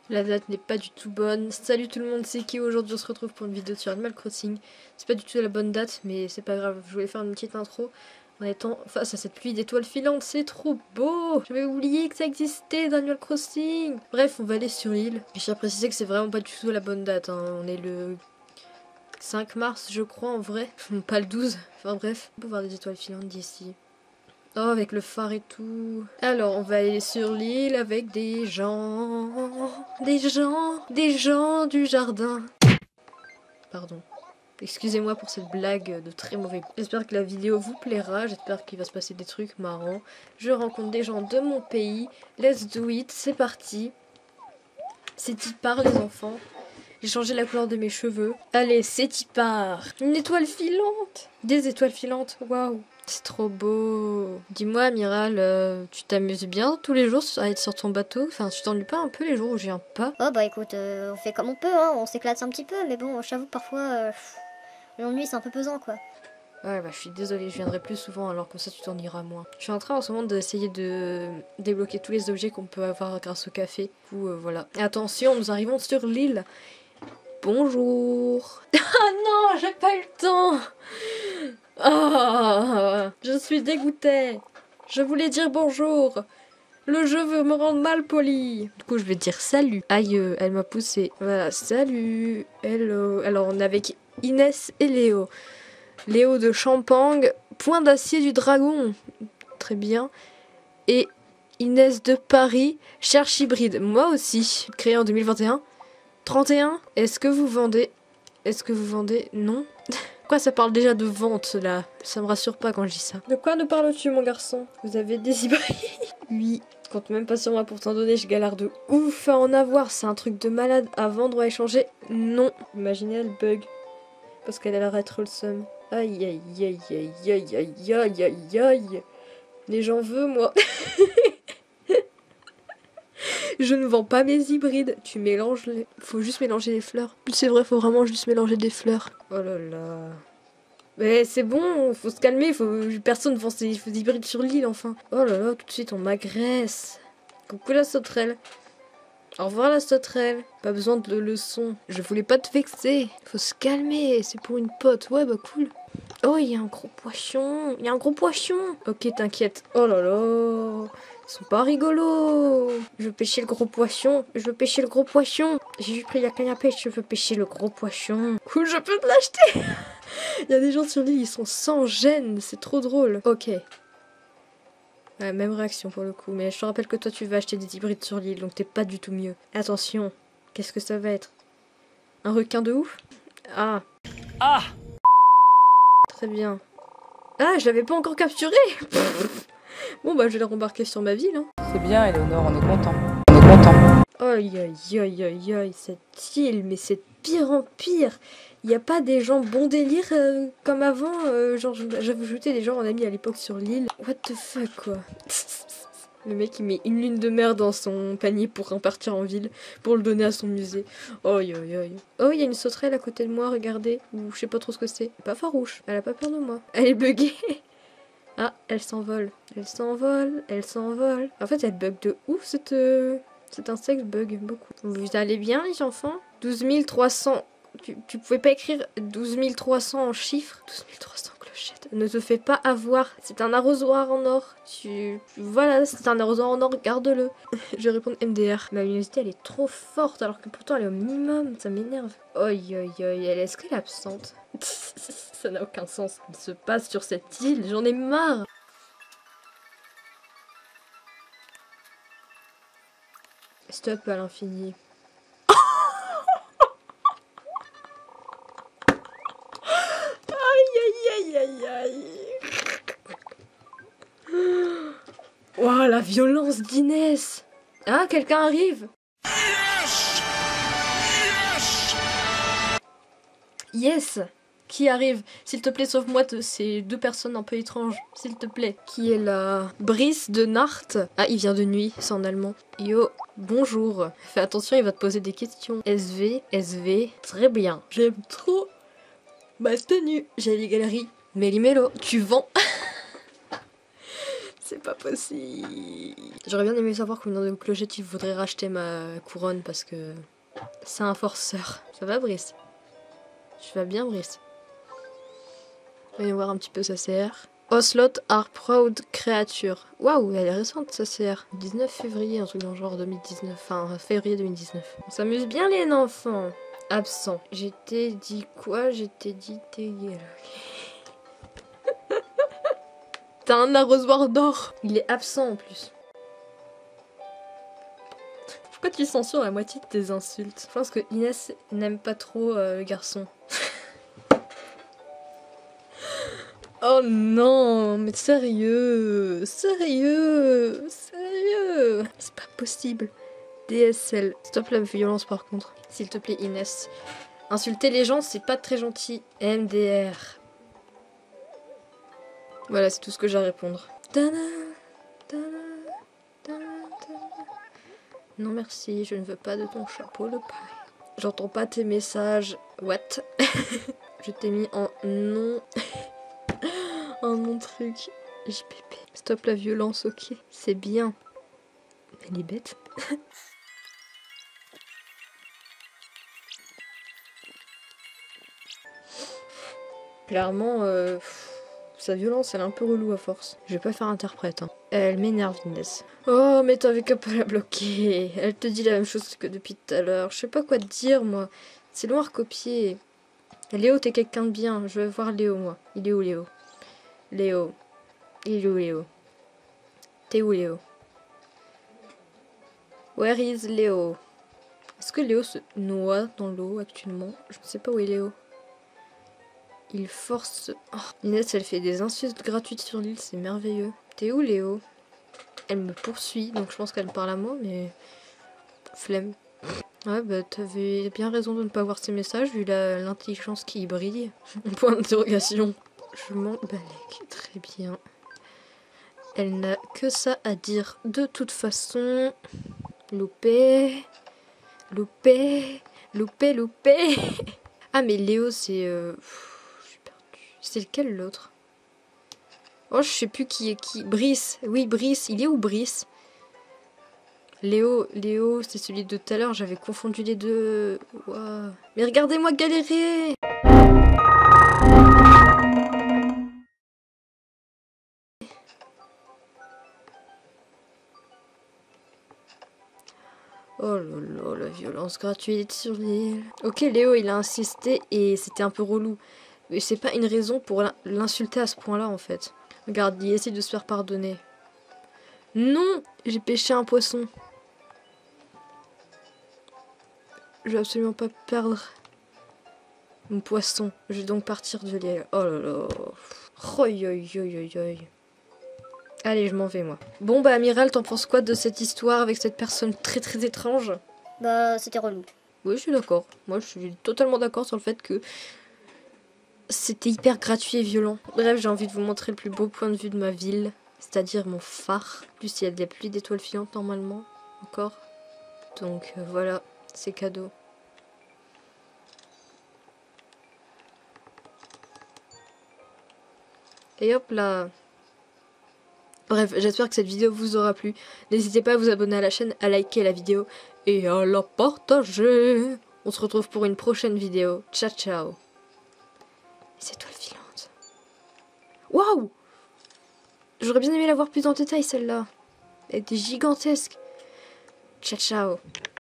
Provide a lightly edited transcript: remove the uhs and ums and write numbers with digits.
La date n'est pas du tout bonne. Salut tout le monde, c'est qui aujourd'hui? On se retrouve pour une vidéo sur Animal Crossing. C'est pas du tout la bonne date, mais c'est pas grave. Je voulais faire une petite intro en étant face à cette pluie d'étoiles filantes. C'est trop beau! J'avais oublié que ça existait dans Animal Crossing. Bref, on va aller sur l'île. Je tiens à préciser que c'est vraiment pas du tout la bonne date, hein. On est le 5 mars, je crois, en vrai. Pas le 12. Enfin bref, on peut voir des étoiles filantes d'ici. Oh, avec le phare et tout. Alors, on va aller sur l'île avec des gens du jardin. Pardon. Excusez-moi pour cette blague de très mauvais goût. J'espère que la vidéo vous plaira. J'espère qu'il va se passer des trucs marrants. Je rencontre des gens de mon pays. Let's do it. C'est parti. C'est y part, les enfants. J'ai changé la couleur de mes cheveux. Allez, c'est y part. Une étoile filante. Des étoiles filantes. Waouh. C'est trop beau. Dis-moi, Amiral, tu t'amuses bien tous les jours à être sur ton bateau? Enfin, tu t'ennuies pas un peu les jours où je viens pas? Oh bah écoute, on fait comme on peut, hein, on s'éclate un petit peu, mais bon, j'avoue que parfois, l'ennui c'est un peu pesant quoi. Ouais, bah je suis désolée, je viendrai plus souvent alors comme ça tu t'ennuieras moins. Je suis en train en ce moment d'essayer de débloquer tous les objets qu'on peut avoir grâce au café. Du coup, voilà. Et attention, nous arrivons sur l'île. Bonjour. Ah non, j'ai pas eu le temps. Ah, je suis dégoûtée. Je voulais dire bonjour. Le jeu veut me rendre mal poli. Du coup, je vais dire salut. Aïe, elle m'a poussé. Voilà, salut. Hello. Alors, on est avec Inès et Léo. Léo de Champagne, point d'acier du dragon. Très bien. Et Inès de Paris, cherche hybride. Moi aussi. Créé en 2021. 31. Est-ce que vous vendez? Non. Quoi, ça parle déjà de vente là? Ça me rassure pas quand je dis ça. De quoi nous parles-tu, mon garçon? Vous avez des hybrides? Oui. Compte même pas sur moi pour t'en donner, je galère de ouf à en avoir. C'est un truc de malade à vendre ou à échanger. Non. Imaginez, elle bug. Parce qu'elle a l'air d'être le seum. Aïe aïe aïe aïe aïe aïe aïe aïe aïe. Les gens veulent, moi. Je ne vends pas mes hybrides. Tu mélanges les... Faut juste mélanger les fleurs. C'est vrai, faut vraiment juste mélanger des fleurs. Oh là là. Mais c'est bon, faut se calmer. Personne ne vend ses hybrides sur l'île, enfin. Oh là là, tout de suite, on m'agresse. Coucou la sauterelle. Au revoir la sauterelle. Pas besoin de leçon. Je voulais pas te vexer. Faut se calmer, c'est pour une pote. Ouais, bah cool. Oh, il y a un gros poisson. Il y a un gros poisson. Ok, t'inquiète. Oh là là. Ils sont pas rigolos. Je veux pêcher le gros poisson. Je veux pêcher le gros poisson. J'ai juste pris la canne à pêche. Je veux pêcher le gros poisson. Cool, je peux te l'acheter. Il y a des gens sur l'île, ils sont sans gêne. C'est trop drôle. Ok. Ouais, même réaction pour le coup. Mais je te rappelle que toi, tu vas acheter des hybrides sur l'île. Donc t'es pas du tout mieux. Attention. Qu'est-ce que ça va être? Un requin de ouf? Ah. Ah! Très bien. Ah, je l'avais pas encore capturé. Bon bah je vais le rembarquer sur ma ville. Hein. C'est bien, Eleonore, on est content. On est content. Aïe aïe aïe aïe aïe, cette île, mais c'est de pire en pire. Il n'y a pas des gens bon délire comme avant. Genre j'avais ajouté des gens en ami à l'époque sur l'île. What the fuck quoi. Le mec il met une lune de mer dans son panier pour repartir en ville, pour le donner à son musée. Aïe aïe aïe. Oh, il y a une sauterelle à côté de moi, regardez. Ou je sais pas trop ce que c'est. Pas farouche, elle a pas peur de moi. Elle est buggée. Ah, elle s'envole. Elle s'envole, elle s'envole. En fait, elle bug de ouf, cet insecte bug beaucoup. Vous allez bien, les enfants? 12 300... Tu pouvais pas écrire 12 300 en chiffres? 12 300 clochettes. Ne te fais pas avoir. C'est un arrosoir en or. Voilà, c'est un arrosoir en or, garde-le. Je vais répondre MDR. Ma luminosité, elle est trop forte, alors que pourtant, elle est au minimum. Ça m'énerve. Aïe, aïe, aïe. Est-ce qu'elle est absente? Ça n'a aucun sens. Ce qui se passe sur cette île, j'en ai marre. Stop à l'infini. Aïe, aïe, aïe, aïe. Oh, la violence d'Inès. Ah, quelqu'un arrive. Yes. Qui arrive? S'il te plaît, sauve-moi de ces deux personnes un peu étranges. S'il te plaît. Qui est là? Brice de Nart. Ah, il vient de nuit, c'est en allemand. Yo, bonjour. Fais attention, il va te poser des questions. SV. Très bien. J'aime trop ma tenue. J'ai les galeries. Méli-mélo, tu vends? C'est pas possible. J'aurais bien aimé savoir combien de clochettes il voudrait racheter ma couronne parce que c'est un forceur. Ça va, Brice? Tu vas bien, Brice? Voyons voir un petit peu sa CR. Ocelot are proud creature. Waouh, elle est récente sa CR. 19 février, un truc dans le genre 2019. Enfin, février 2019. On s'amuse bien les enfants. Absent. J'étais dit quoi? J'étais dit dégueulasse. T'as un arrosoir d'or. Il est absent en plus. Pourquoi tu censures la moitié de tes insultes? Je pense que Inès n'aime pas trop le garçon. Oh non, mais sérieux, sérieux, sérieux. C'est pas possible. DSL. Stop la violence par contre. S'il te plaît Inès. Insulter les gens, c'est pas très gentil. MDR. Voilà, c'est tout ce que j'ai à répondre. Non merci, je ne veux pas de ton chapeau le paille. J'entends pas tes messages. What? Je t'ai mis en non. En non truc. JPP. Stop la violence, ok. C'est bien. Elle est bête. Clairement, sa violence, elle est un peu relou à force. Je vais pas faire interprète. Hein. Elle m'énerve, Inès. Oh, mais t'avais qu'à pas la bloquer. Elle te dit la même chose que depuis tout à l'heure. Je sais pas quoi te dire, moi. C'est long à recopier. Léo, t'es quelqu'un de bien. Je veux voir Léo, moi. Il est où, Léo? Léo. Il est où, Léo? T'es où, Léo? Where is Léo? Est-ce que Léo se noie dans l'eau actuellement? Je ne sais pas où est Léo. Il force... Oh. Inès, elle fait des insultes gratuites sur l'île, c'est merveilleux. T'es où, Léo? Elle me poursuit, donc je pense qu'elle parle à moi, mais... Flemme. Ouais, bah t'avais bien raison de ne pas voir ces messages, vu l'intelligence qui y brille. Point d'interrogation. Je m'en balèque, très bien. Elle n'a que ça à dire. De toute façon... Loupé... Loupé... Loupé, loupé... Ah, mais Léo, c'est... C'est lequel l'autre? Oh, je sais plus qui est qui. Brice. Oui, Brice. Il est où, Brice? Léo, c'est celui de tout à l'heure. J'avais confondu les deux. Wow. Mais regardez-moi galérer! Oh là là, la violence gratuite sur l'île. Ok, Léo, il a insisté et c'était un peu relou. Mais c'est pas une raison pour l'insulter à ce point-là, en fait. Regarde, il essaie de se faire pardonner. Non! J'ai pêché un poisson. Je vais absolument pas perdre mon poisson. Je vais donc partir de l'île. Oh là là. Oi, oi, oi, oi. Allez, je m'en vais, moi. Bon, bah, Amiral, t'en penses quoi de cette histoire avec cette personne très très étrange? Bah, c'était relou. Oui, je suis d'accord. Moi, je suis totalement d'accord sur le fait que c'était hyper gratuit et violent. Bref, j'ai envie de vous montrer le plus beau point de vue de ma ville, c'est-à-dire mon phare. En plus, il y a des pluies d'étoiles filantes normalement, encore. Donc voilà, c'est cadeau. Et hop là. Bref, j'espère que cette vidéo vous aura plu. N'hésitez pas à vous abonner à la chaîne, à liker la vidéo et à la partager. On se retrouve pour une prochaine vidéo. Ciao, ciao. Ces étoiles filantes. Waouh! J'aurais bien aimé la voir plus en détail celle-là. Elle était gigantesque. Ciao, ciao.